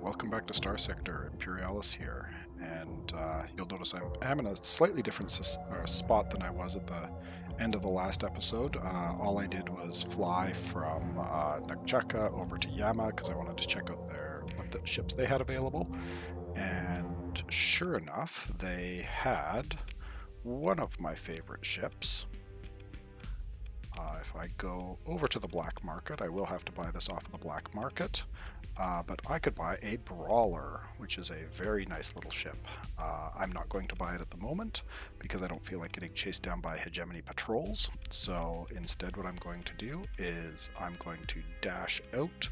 welcome back to Starsector. Imperialis here, and you'll notice I'm in a slightly different spot than I was at the end of the last episode. All I did was fly from Nukchaka over to Yama because I wanted to check out what the ships they had available, and sure enough, they had one of my favorite ships. If I go over to the black market, I will have to buy this off of the black market. But I could buy a Brawler, which is a very nice little ship. I'm not going to buy it at the moment because I don't feel like getting chased down by hegemony patrols. So instead what I'm going to do is I'm going to dash out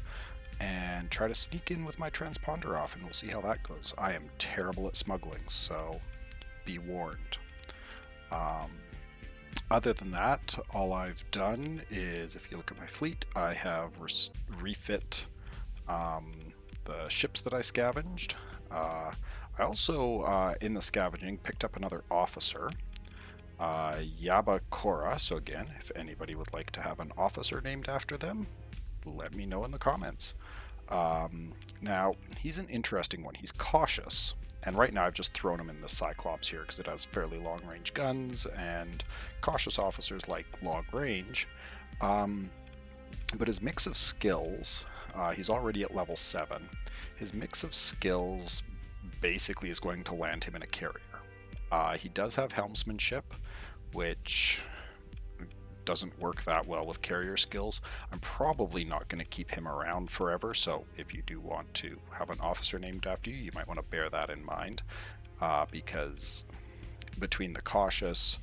and try to sneak in with my transponder off, and we'll see how that goes. I am terrible at smuggling, so be warned. Other than that, all I've done is, if you look at my fleet, I have refit the ships that I scavenged. I also, in the scavenging, picked up another officer, Yabakora. So again, if anybody would like to have an officer named after them, let me know in the comments. Now, he's an interesting one. He's cautious. And right now I've just thrown him in the Cyclops here because it has fairly long-range guns, and cautious officers like long range. But his mix of skills, he's already at level 7. His mix of skills basically is going to land him in a carrier. He does have helmsmanship, which doesn't work that well with carrier skills. I'm probably not going to keep him around forever, so if you do want to have an officer named after you, you might want to bear that in mind, because between the cautious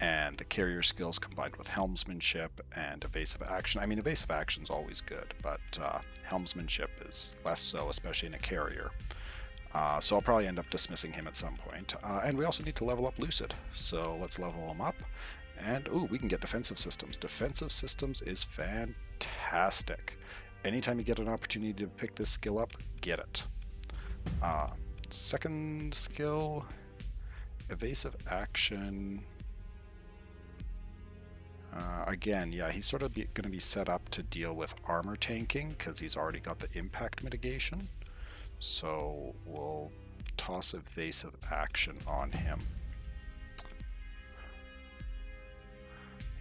and the carrier skills combined with helmsmanship and evasive action, I mean, evasive action is always good, but helmsmanship is less so, especially in a carrier. So I'll probably end up dismissing him at some point. And we also need to level up Lucid, so let's level him up. And, ooh, we can get defensive systems. Defensive systems is fantastic. Anytime you get an opportunity to pick this skill up, get it. Second skill, evasive action. Again, yeah, he's sort of going to be set up to deal with armor tanking because he's already got the impact mitigation. So we'll toss evasive action on him.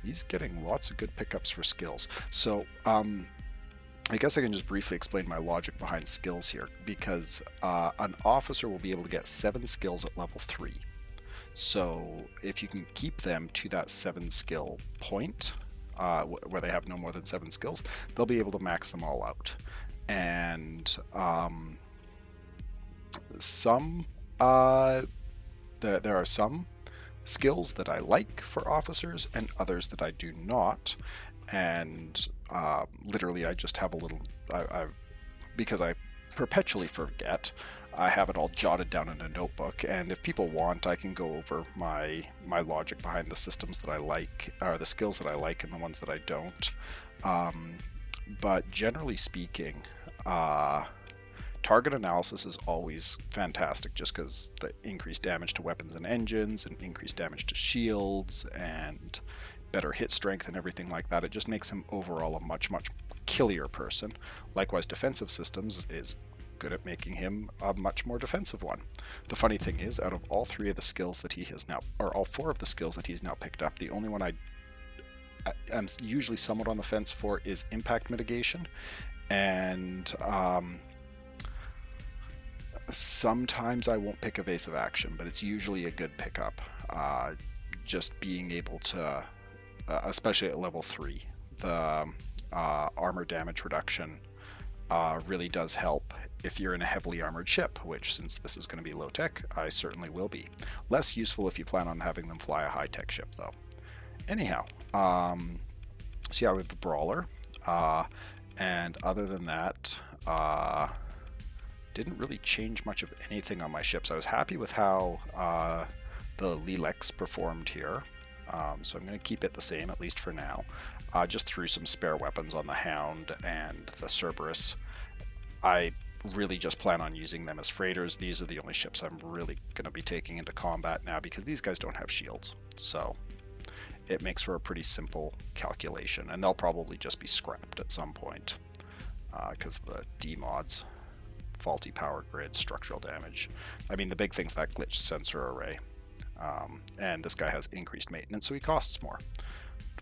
He's getting lots of good pickups for skills. So I guess I can just briefly explain my logic behind skills here, because an officer will be able to get 7 skills at level 3. So if you can keep them to that 7 skill point, where they have no more than 7 skills, they'll be able to max them all out. And there are some skills that I like for officers and others that I do not, and literally I just have a little, because I perpetually forget, I have it all jotted down in a notebook, and if people want, I can go over my logic behind the systems that I like, or the skills that I like and the ones that I don't. But generally speaking, target analysis is always fantastic, just because the increased damage to weapons and engines and increased damage to shields and better hit strength and everything like that, it just makes him overall a much killier person. Likewise, defensive systems is good at making him a much more defensive one. The funny thing is, out of all 3 of the skills that he has now, or all 4 of the skills that he's now picked up, the only one I'm usually somewhat on the fence for is impact mitigation, and sometimes I won't pick evasive action, but it's usually a good pickup. Just being able to, especially at level 3, the armor damage reduction really does help if you're in a heavily armored ship, which, since this is going to be low tech, I certainly will be. Less useful if you plan on having them fly a high tech ship, though. Anyhow, so yeah, we have the Brawler, and other than that, didn't really change much of anything on my ships. I was happy with how the Lilex performed here, so I'm going to keep it the same, at least for now. Just threw some spare weapons on the Hound and the Cerberus. I really just plan on using them as freighters. These are the only ships I'm really going to be taking into combat now, because these guys don't have shields, so it makes for a pretty simple calculation, and they'll probably just be scrapped at some point because the D mods faulty power grid, structural damage. I mean, the big thing's that glitched sensor array. And this guy has increased maintenance, so he costs more,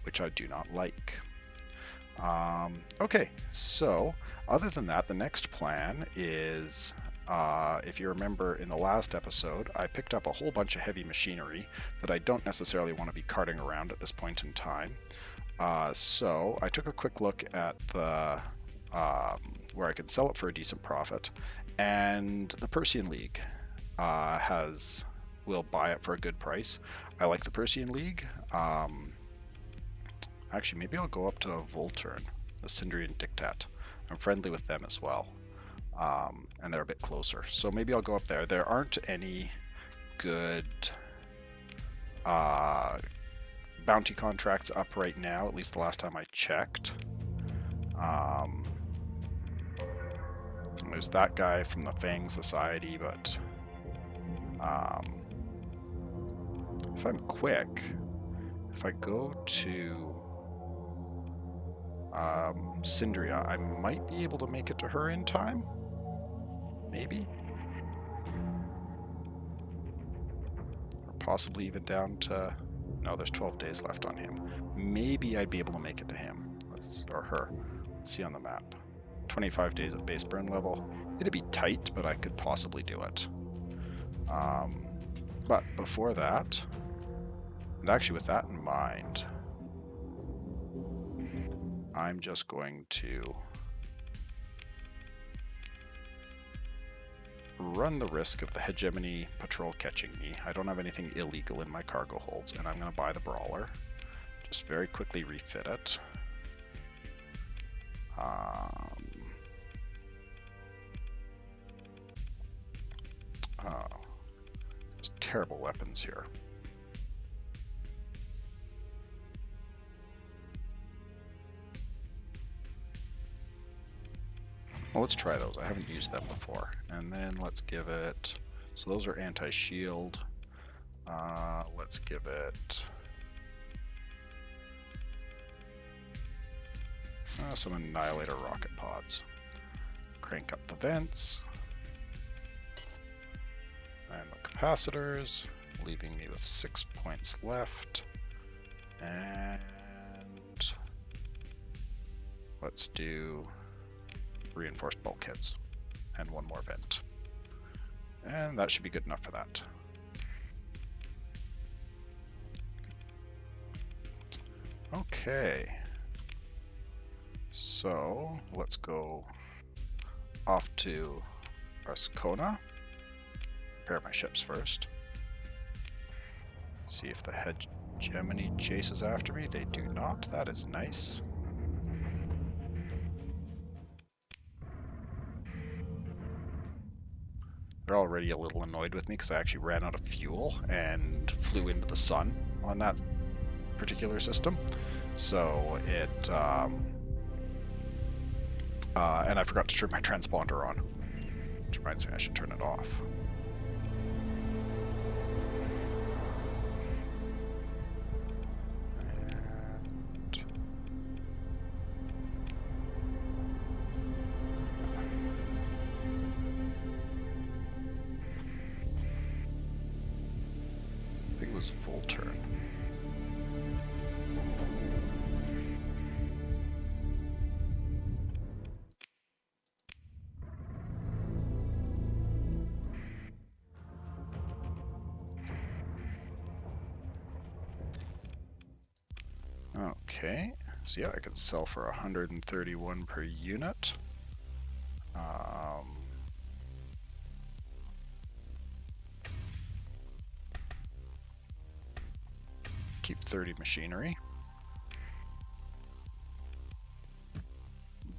which I do not like. Okay, so other than that, the next plan is, if you remember in the last episode, I picked up a whole bunch of heavy machinery that I don't necessarily want to be carting around at this point in time. So I took a quick look at the where I could sell it for a decent profit, and the Persian League will buy it for a good price. I like the Persian League. Actually, maybe I'll go up to Volturn, the Sindrian Dictat. I'm friendly with them as well, and they're a bit closer. So maybe I'll go up there. There aren't any good bounty contracts up right now, at least the last time I checked. There's that guy from the Fang Society, but if I'm quick, if I go to Syndria, I might be able to make it to her in time. Maybe. Or possibly even down to... No, there's 12 days left on him. Maybe I'd be able to make it to him. Or her. Let's see on the map. 25 days at base burn level. It'd be tight, but I could possibly do it. But before that, and actually with that in mind, I'm just going to run the risk of the hegemony patrol catching me. I don't have anything illegal in my cargo holds, and I'm going to buy the brawler. Just very quickly refit it. There's terrible weapons here. Well, let's try those. I haven't used them before. And then let's give it... So those are anti-shield. Let's give it... some Annihilator rocket pods. Crank up the vents. And the capacitors, leaving me with 6 points left. And let's do reinforced bulkheads and one more vent. And that should be good enough for that. Okay. So let's go off to Ascona. Repair my ships first. See if the hegemony chases after me. They do not. That is nice. They're already a little annoyed with me because I actually ran out of fuel and flew into the sun on that particular system. So it... and I forgot to turn my transponder on. Which reminds me I should turn it off. I think it was full turn. Okay, so yeah, I could sell for 131 per unit. Keep 30 machinery.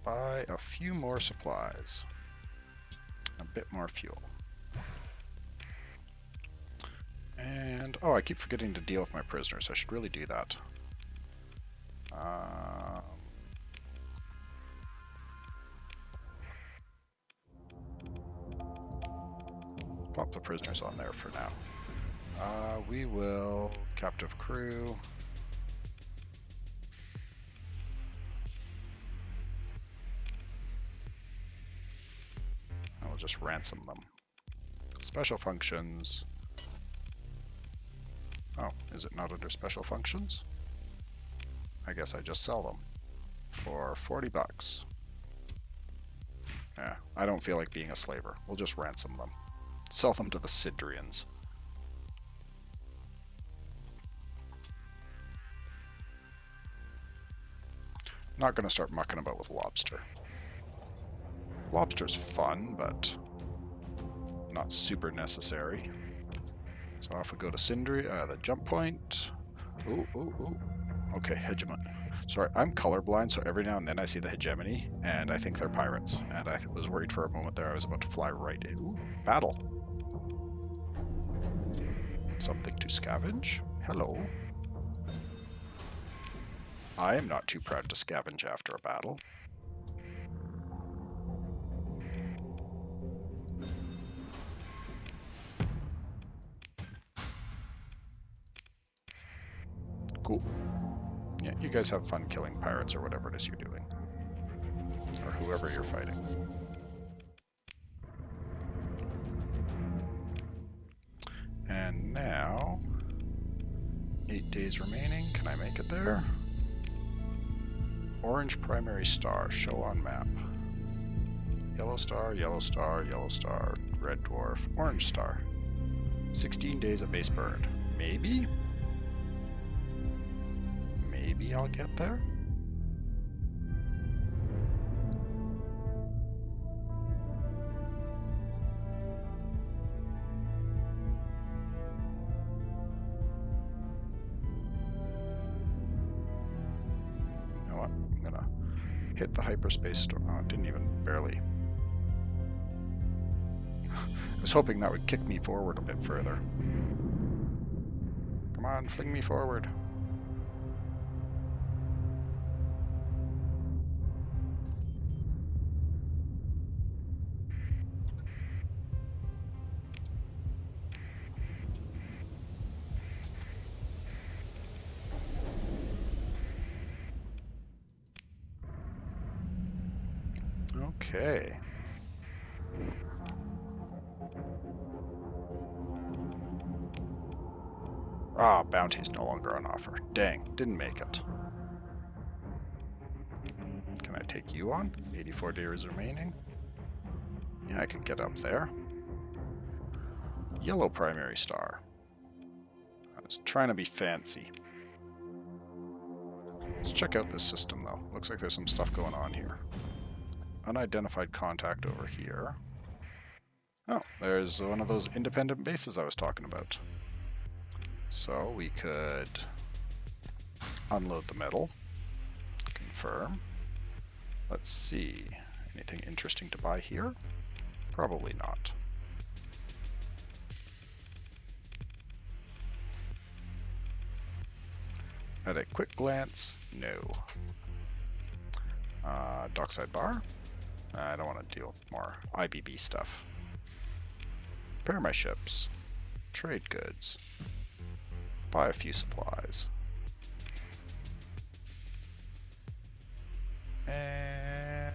Buy a few more supplies. A bit more fuel. And, oh, I keep forgetting to deal with my prisoners. I should really do that. Pop the prisoners on there for now. We will captive crew. just ransom them. Special functions. Oh, is it not under special functions? I guess I just sell them for 40 bucks. Yeah, I don't feel like being a slaver. We'll just ransom them. Sell them to the Sidrians. Not going to start mucking about with lobster. Lobster's fun, but not super necessary. So off we go to Sindri, the jump point. Ooh, ooh, ooh. Okay, hegemony. Sorry, I'm colorblind, so every now and then I see the hegemony, and I think they're pirates. And I was worried for a moment there I was about to fly right in. Ooh, battle. Something to scavenge? Hello. I am not too proud to scavenge after a battle. Cool. Yeah, you guys have fun killing pirates or whatever it is you're doing. Or whoever you're fighting. And now, 8 days remaining. Can I make it there? Orange primary star, show on map. Yellow star, yellow star, yellow star, red dwarf, orange star. 16 days of base burned. Maybe? Maybe I'll get there? You know what? I'm gonna hit the hyperspace storm. Oh, it didn't even barely. I was hoping that would kick me forward a bit further. Come on, fling me forward. Okay. Ah, bounty's no longer on offer. Dang, didn't make it. Can I take you on? 84 days remaining. Yeah, I could get up there. Yellow primary star. I was trying to be fancy. Let's check out this system, though. Looks like there's some stuff going on here. Unidentified contact over here. Oh, there's one of those independent bases I was talking about. So we could unload the metal. Confirm. Let's see. Anything interesting to buy here? Probably not. At a quick glance, no. Dockside bar? I don't want to deal with more IBB stuff. Repair my ships. Trade goods. Buy a few supplies. And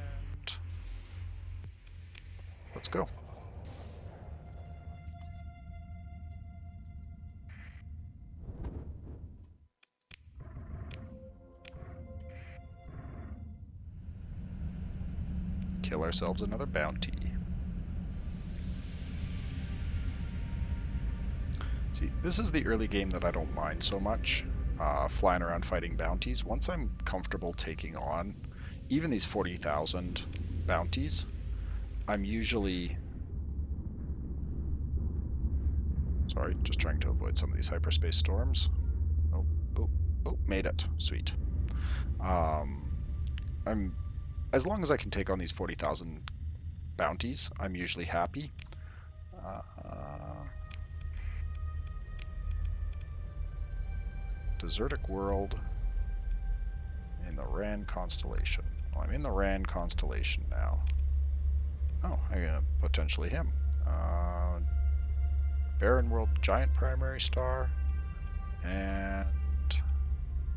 let's go. Kill ourselves another bounty. See, this is the early game that I don't mind so much, flying around fighting bounties. Once I'm comfortable taking on even these 40,000 bounties, I'm usually... Sorry, just trying to avoid some of these hyperspace storms. Oh, oh, oh, made it. Sweet. As long as I can take on these 40,000 bounties, I'm usually happy. Desertic world in the Rand constellation. Well, I'm in the Rand constellation now. Oh, I got potentially him. Barren world, giant primary star, and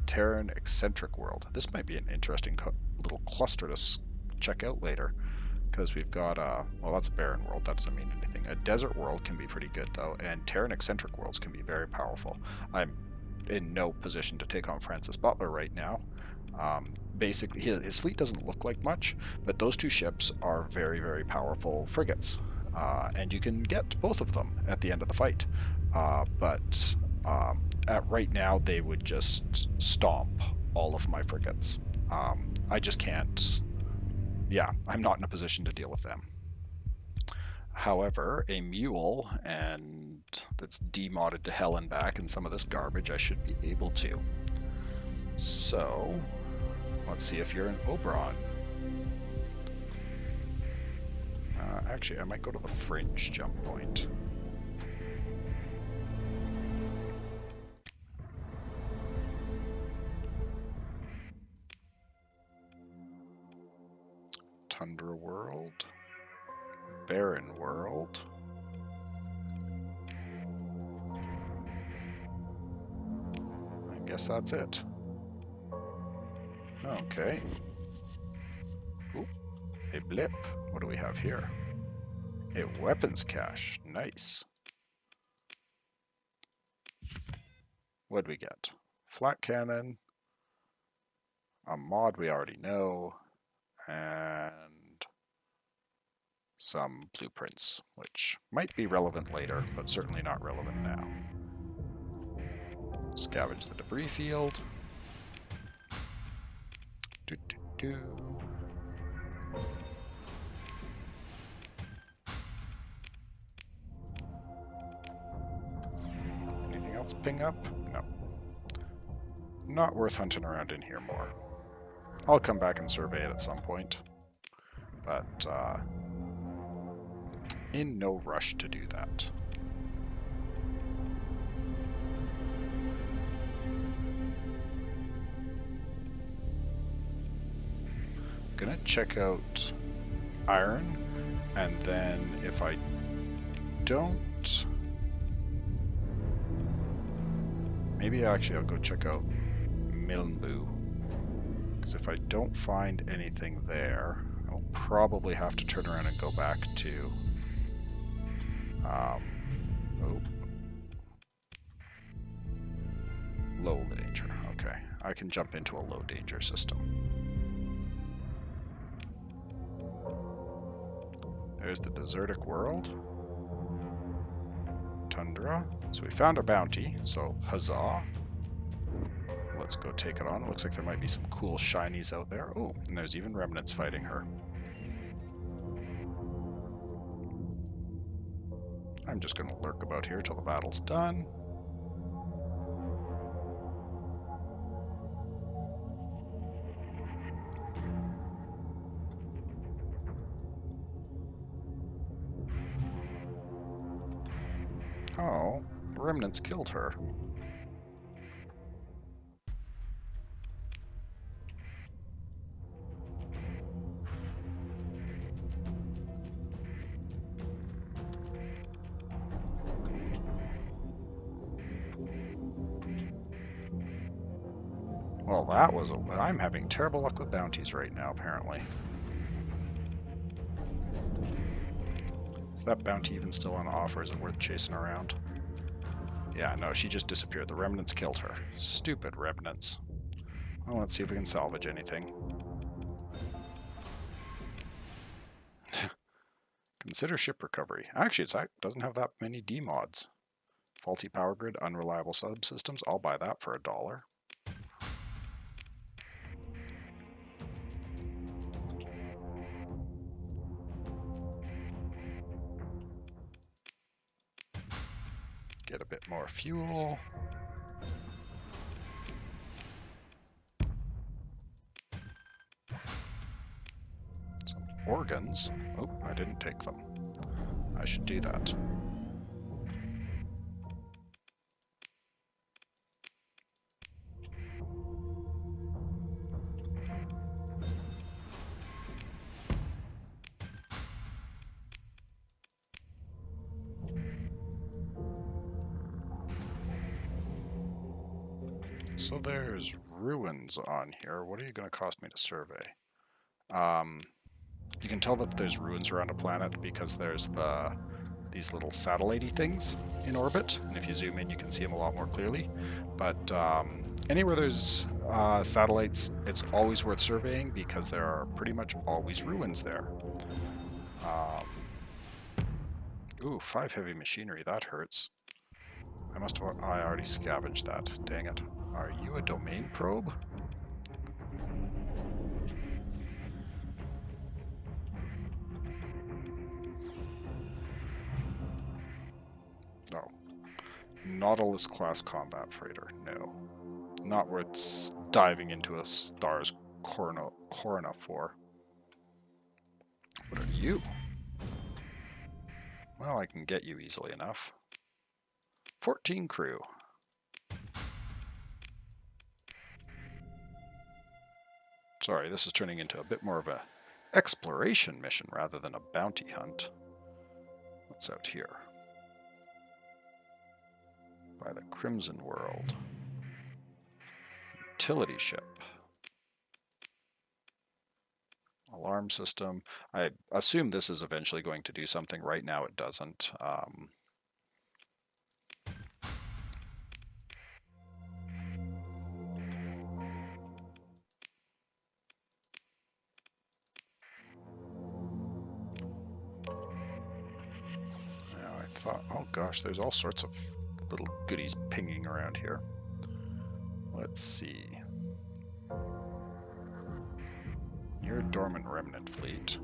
Terran eccentric world. This might be an interesting little cluster to check out later. because we've got well, that's a barren world, that doesn't mean anything. A desert world can be pretty good though, and Terran eccentric worlds can be very powerful. I'm in no position to take on Francis Butler right now. Basically, his fleet doesn't look like much, but those two ships are very, very powerful frigates, and you can get both of them at the end of the fight. But at right now, they would just stomp all of my frigates. I just can't. Yeah, I'm not in a position to deal with them. However, a mule and that's demodded to hell and back and some of this garbage, I should be able to. So, let's see if you're an Oberon. Actually, I might go to the fringe jump point. Tundra world. Barren world. I guess that's it. Okay. Ooh, a blip. What do we have here? A weapons cache. Nice. What do we get? Flat cannon. A mod we already know. And some blueprints, which might be relevant later, but certainly not relevant now. Scavenge the debris field. Do. Anything else ping up? No. Not worth hunting around in here more. I'll come back and survey it at some point, but in no rush to do that. Gonna check out iron, and then if I don't, maybe actually I'll go check out Milnbu, because if I don't find anything there, I'll probably have to turn around and go back to low danger. Okay, I can jump into a low danger system. There's the desertic world. Tundra. So we found a bounty, so huzzah. Let's go take it on. Looks like there might be some cool shinies out there. Oh, and there's even remnants fighting her. I'm just going to lurk about here till the battle's done. Oh, the remnants killed her. Well, that was I'm having terrible luck with bounties right now, apparently. Is that bounty even still on offer? Is it worth chasing around? Yeah, no, she just disappeared. The remnants killed her. Stupid remnants. Well, let's see if we can salvage anything. Consider ship recovery. Actually, it doesn't have that many demods. Faulty power grid, unreliable subsystems. I'll buy that for $1. Get a bit more fuel. Some organs. Oh, I didn't take them. I should do that. So there's ruins on here. What are you going to cost me to survey? You can tell that there's ruins around a planet because there's these little satellite-y things in orbit, and if you zoom in you can see them a lot more clearly. But anywhere there's satellites, it's always worth surveying because there are pretty much always ruins there. Ooh, 5 heavy machinery, that hurts. I already scavenged that, dang it. Are you a domain probe? No. Nautilus class combat freighter, no. Not worth diving into a star's corona for. What are you? Well, I can get you easily enough. 14 crew. Sorry, this is turning into a bit more of a exploration mission rather than a bounty hunt. What's out here? By the Crimson World. Utility ship. Alarm system. I assume this is eventually going to do something. Right now it doesn't. I thought, oh gosh, there's all sorts of little goodies pinging around here. Let's see. Your dormant remnant fleet.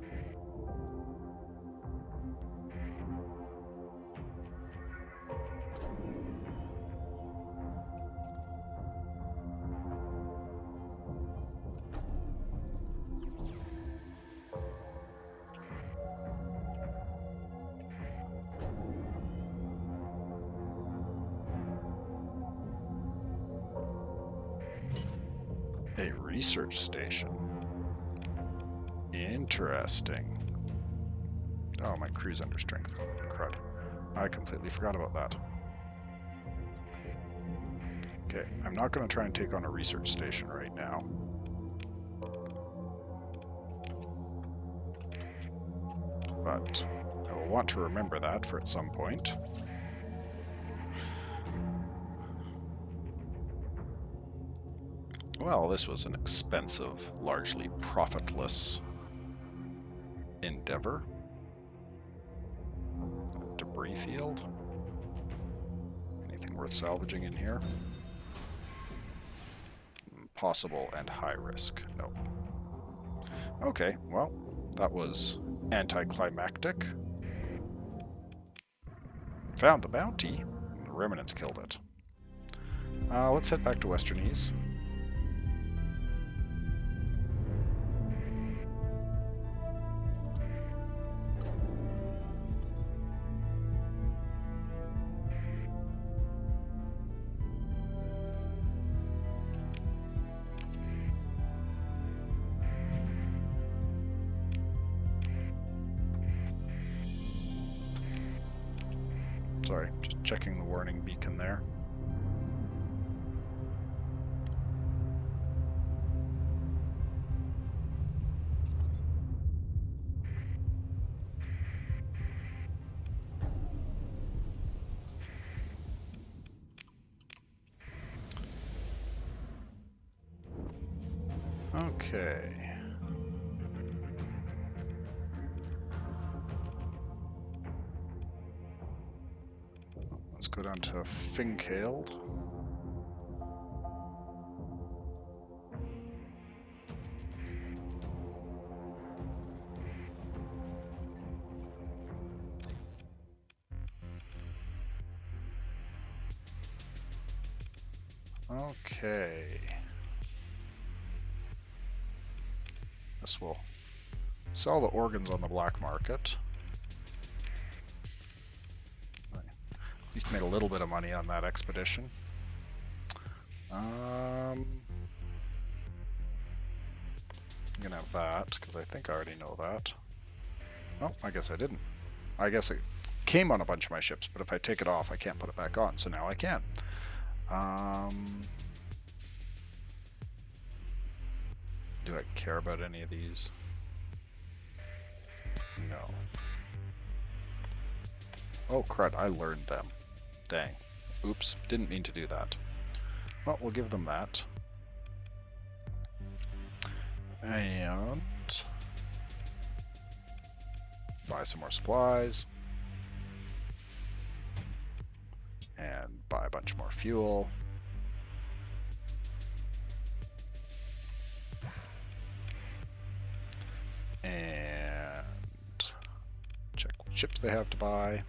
A research station. Interesting. Oh, my crew's under strength. Crud. I completely forgot about that. Okay, I'm not going to try and take on a research station right now. But I will want to remember that for at some point. Well, this was an expensive, largely profitless endeavor. Debris field. Anything worth salvaging in here? Possible and high risk. Nope. Okay, well, that was anticlimactic. Found the bounty. The remnants killed it. Let's head back to Westernese. Sorry, just checking the warning beacon there. Okay. Let's go down to Finkhaled. Okay. This will sell the organs on the black market. At least made a little bit of money on that expedition. I'm gonna have that, because I think I already know that. Oh, I guess I didn't. I guess it came on a bunch of my ships, but if I take it off, I can't put it back on, so now I can. Do I care about any of these? No. Oh, crud, I learned them. Dang. Oops, didn't mean to do that. Well, we'll give them that. And buy some more supplies. And buy a bunch more fuel. And check what ships they have to buy.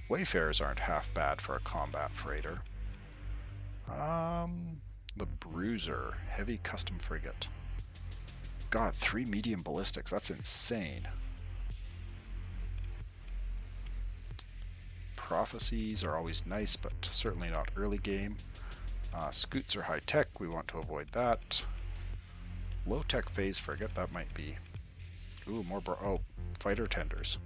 Wayfarers aren't half bad for a combat freighter. The Bruiser, heavy custom frigate. God, 3 medium ballistics, that's insane. Prophecies are always nice, but certainly not early game. Scoots are high tech, we want to avoid that. Low tech phase frigate, that might be. Ooh, more fighter tenders.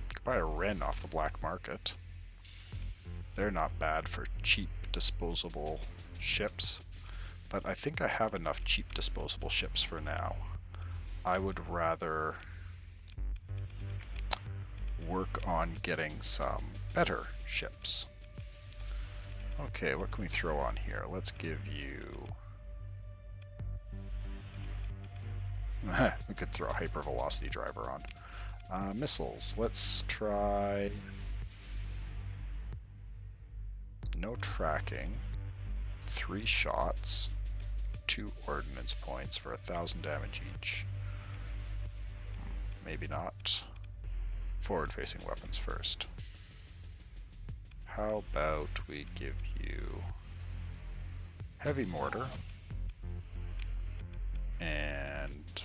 Could buy a Wren off the black market. They're not bad for cheap disposable ships, but I think I have enough cheap disposable ships for now. I would rather work on getting some better ships. Okay, what can we throw on here? Let's give you... we could throw a hypervelocity driver on. Missiles. Let's try... no tracking. 3 shots. 2 ordnance points for 1,000 damage each. Maybe not. Forward-facing weapons first. How about we give you heavy mortar and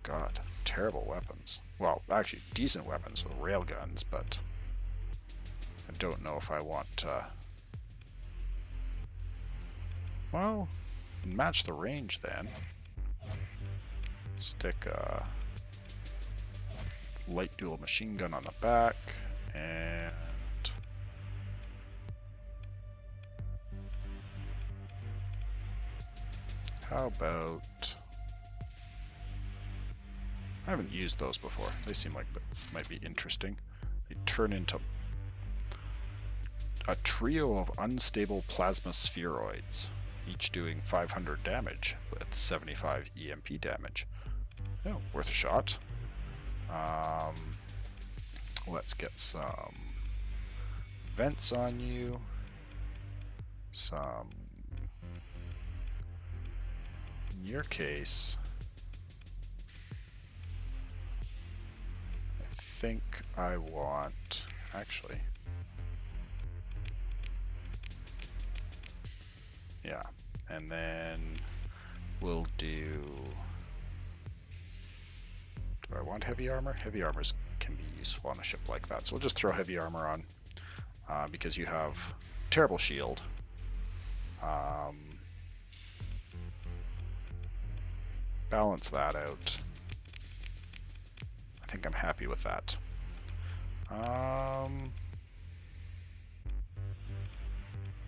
God, terrible weapons. Well, actually decent weapons with railguns, but I don't know if I want well, match the range then. Stick a light dual machine gun on the back, and how about... I haven't used those before. They seem like they might be interesting. They turn into a trio of unstable plasma spheroids, each doing 500 damage with 75 EMP damage. Oh, worth a shot. Let's get some vents on you. Some... in your case, I think I want... actually... yeah, and then we'll do... do I want heavy armor? Heavy armors can be useful on a ship like that, so we'll just throw heavy armor on because you have terrible shield. Balance that out. I think I'm happy with that.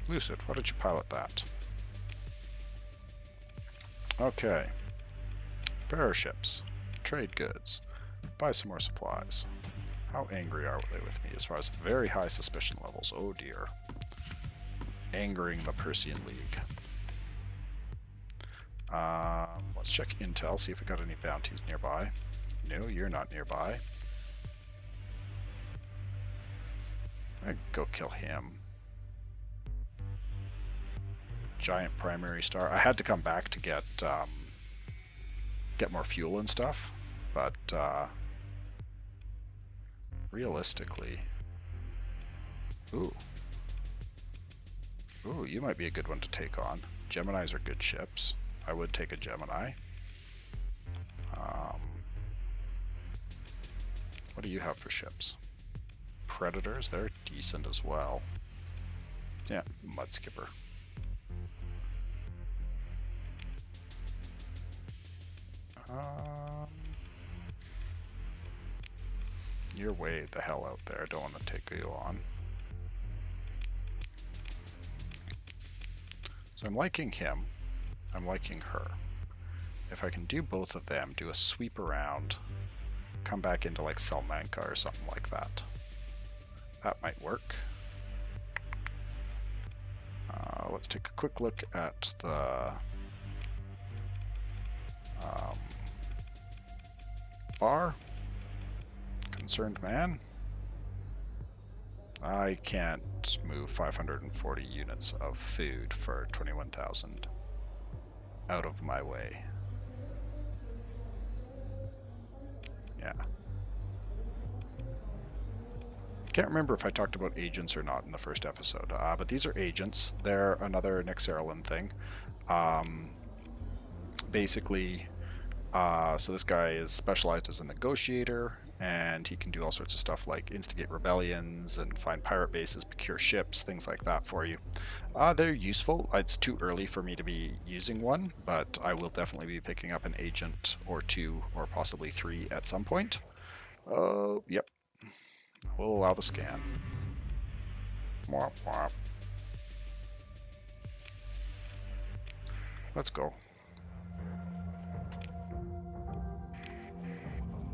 Lucid, why don't you pilot that? Okay. Bearer ships. Trade goods. Buy some more supplies. How angry are they with me as far as very high suspicion levels? Oh dear. Angering the Persian League. Let's check intel, see if we got any bounties nearby. No, you're not nearby. I'd go kill him. Giant primary star. I had to come back to get more fuel and stuff, but realistically, ooh, you might be a good one to take on. Geminis are good ships. I would take a Gemini. What do you have for ships? Predators, they're decent as well. Yeah, Mud Skipper. You're way the hell out there. I don't want to take you on. So I'm liking him. I'm liking her. If I can do both of them, do a sweep around, come back into like Salamanca or something like that. That might work. Let's take a quick look at the bar. Concerned man. I can't move 540 units of food for 21,000 out of my way. Yeah. Can't remember if I talked about agents or not in the first episode, but these are agents. They're another Nixerlin thing. Basically, so this guy is specialized as a negotiator, and he can do all sorts of stuff like instigate rebellions and find pirate bases, procure ships, things like that for you. They're useful. It's too early for me to be using one, but I will definitely be picking up an agent or two or possibly three at some point. Yep. We'll allow the scan. Womp womp. Let's go.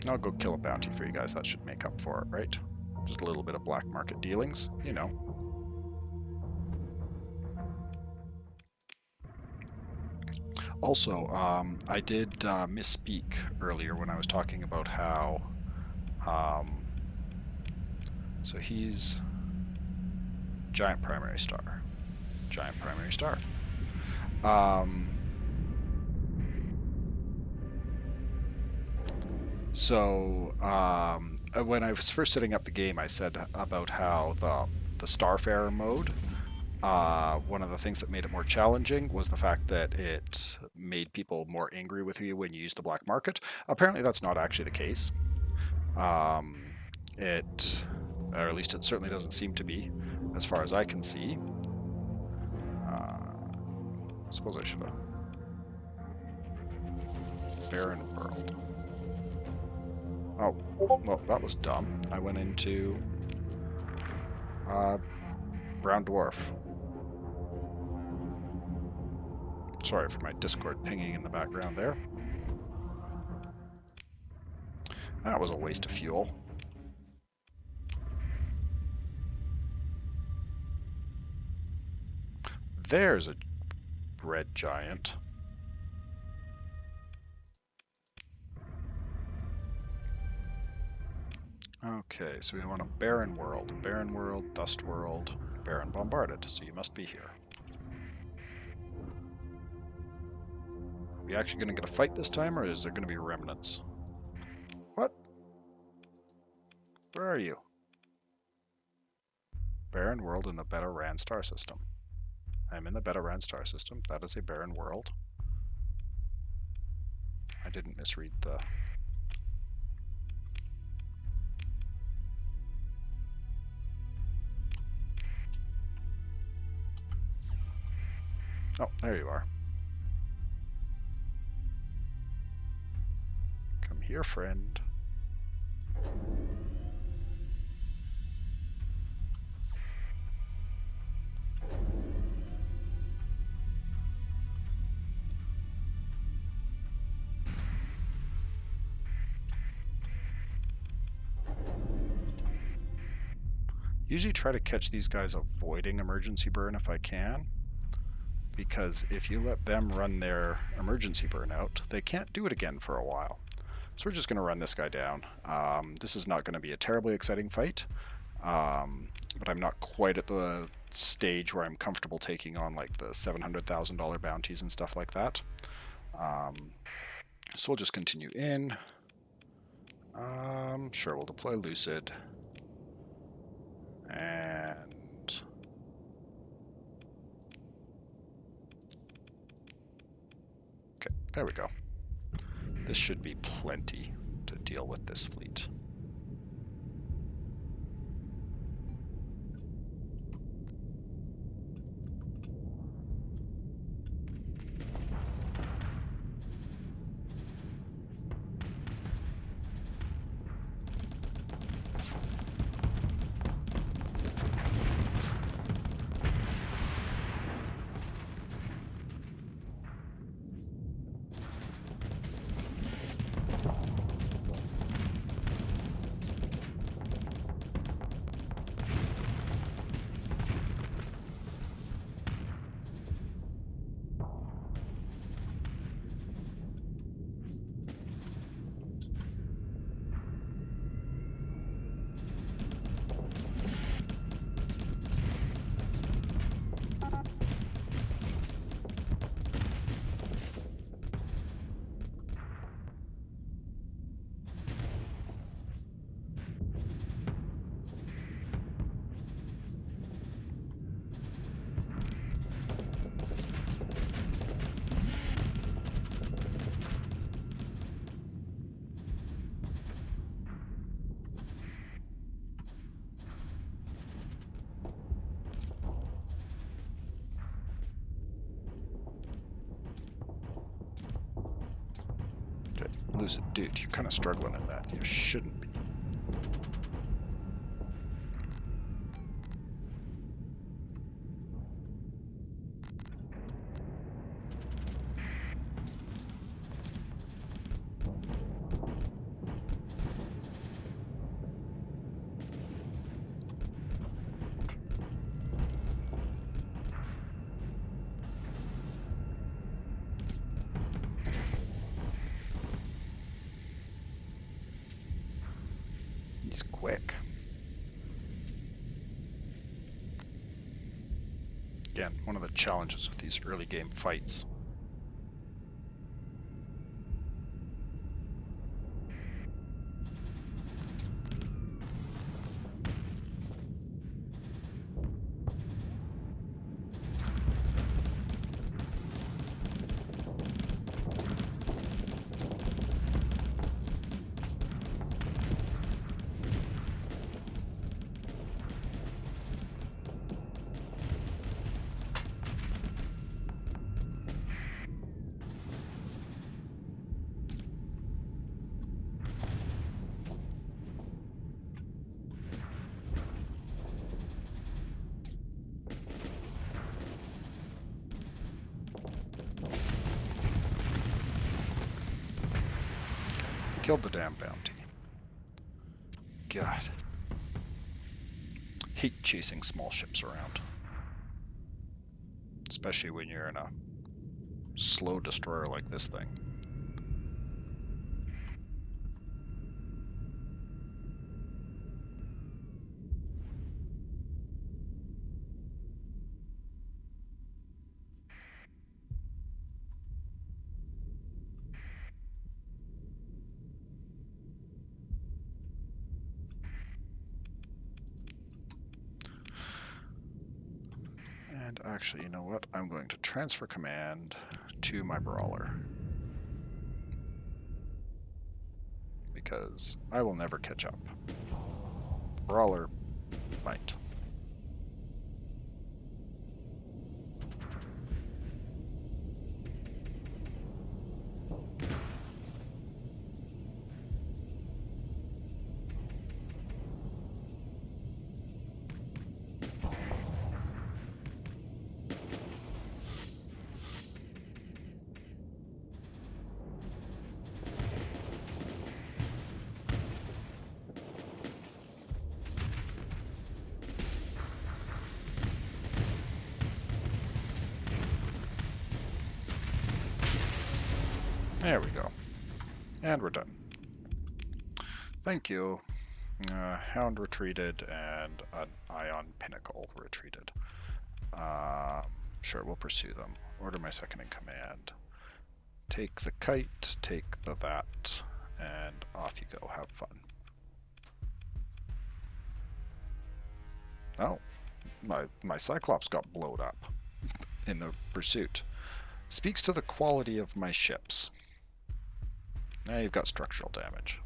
I'll go kill a bounty for you guys. That should make up for it, right? Just a little bit of black market dealings, you know. Also, I did misspeak earlier when I was talking about how... so he's giant primary star. Giant primary star. When I was first setting up the game, I said about how the Starfarer mode, one of the things that made it more challenging was the fact that it made people more angry with you when you used the black market. Apparently that's not actually the case. Or at least it certainly doesn't seem to be, as far as I can see. Suppose I should have. Barren World. Oh, well, that was dumb. I went into Brown Dwarf. Sorry for my Discord pinging in the background there. That was a waste of fuel. There's a red giant. Okay, so we want a barren world, dust world, barren bombarded, so you must be here. Are we actually going to get a fight this time, or is there going to be remnants? What? Where are you? Barren world in the Beta Ran star system. I'm in the Beta Ran star system. That is a barren world. I didn't misread the... Oh, there you are. Come here, friend. Usually try to catch these guys avoiding emergency burn if I can, because if you let them run their emergency burn out, they can't do it again for a while. So we're just going to run this guy down. This is not going to be a terribly exciting fight, but I'm not quite at the stage where I'm comfortable taking on like the $700,000 bounties and stuff like that. So we'll just continue in. Sure, we'll deploy Lucid. And okay, there we go. This should be plenty to deal with this fleet. it. Lose it. Dude, you're kind of struggling in that. You shouldn't be. He's quick. Again, one of the challenges with these early game fights. Killed the damn bounty. God. Hate chasing small ships around. Especially when you're in a slow destroyer like this thing. And actually, you know what? I'm going to transfer command to my brawler. Because I will never catch up. Brawler might. There we go. And we're done. Thank you. Hound retreated and an Ion Pinnacle retreated. Sure, we'll pursue them. Order my second in command. Take the kite, take the that, and off you go. Have fun. Oh, my Cyclops got blowed up in the pursuit. Speaks to the quality of my ships. Now you've got structural damage.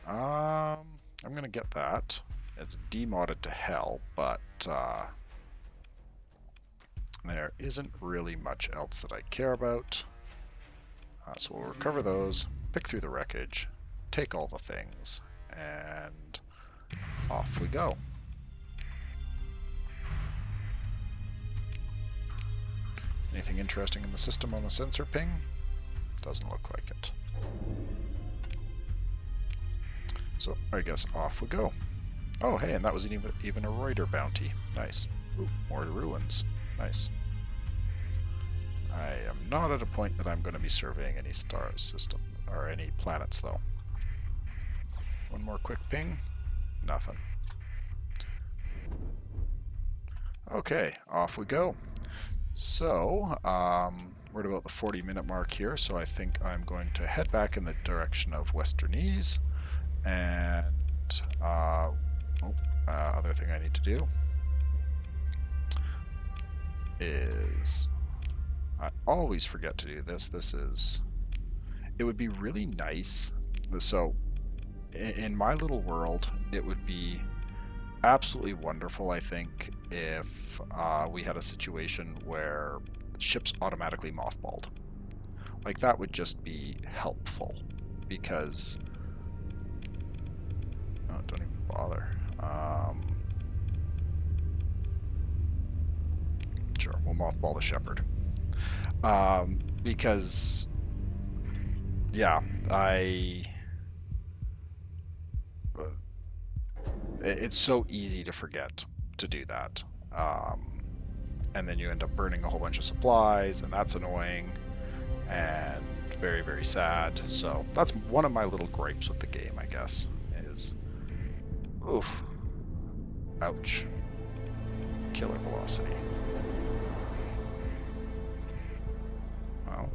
I'm gonna get that. It's demodded to hell, but there isn't really much else that I care about. So we'll recover those, pick through the wreckage, take all the things, and off we go. Anything interesting in the system on the sensor ping? Doesn't look like it. So I guess off we go. Oh hey, and that was even a Roider bounty. Nice. Ooh, more ruins. Nice. I am not at a point that I'm going to be surveying any star system or any planets though. One more quick ping. Nothing. Okay, off we go. So, we're at about the 40-minute mark here, so I think I'm going to head back in the direction of Westernese, and other thing I need to do is, I always forget to do this. It would be really nice, so in my little world, it would be absolutely wonderful, I think, if we had a situation where ships automatically mothballed. Like, that would just be helpful, because... Oh, don't even bother. Sure, we'll mothball the shepherd. Because... Yeah, it's so easy to forget to do that. And then you end up burning a whole bunch of supplies, and that's annoying. And very, very sad. So that's one of my little gripes with the game, I guess, is... Oof. Ouch. Killer velocity. Well,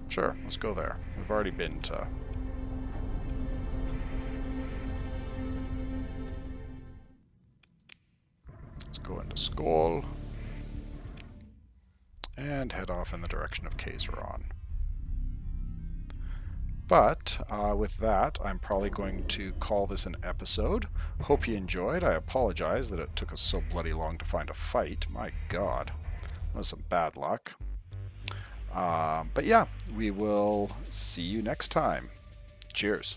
sure, let's go there. We've already been to... Let's go into Skull. And head off in the direction of Kaiseron. But with that, I'm probably going to call this an episode. Hope you enjoyed. I apologize that it took us so bloody long to find a fight. My god. That was some bad luck. But yeah, we will see you next time. Cheers.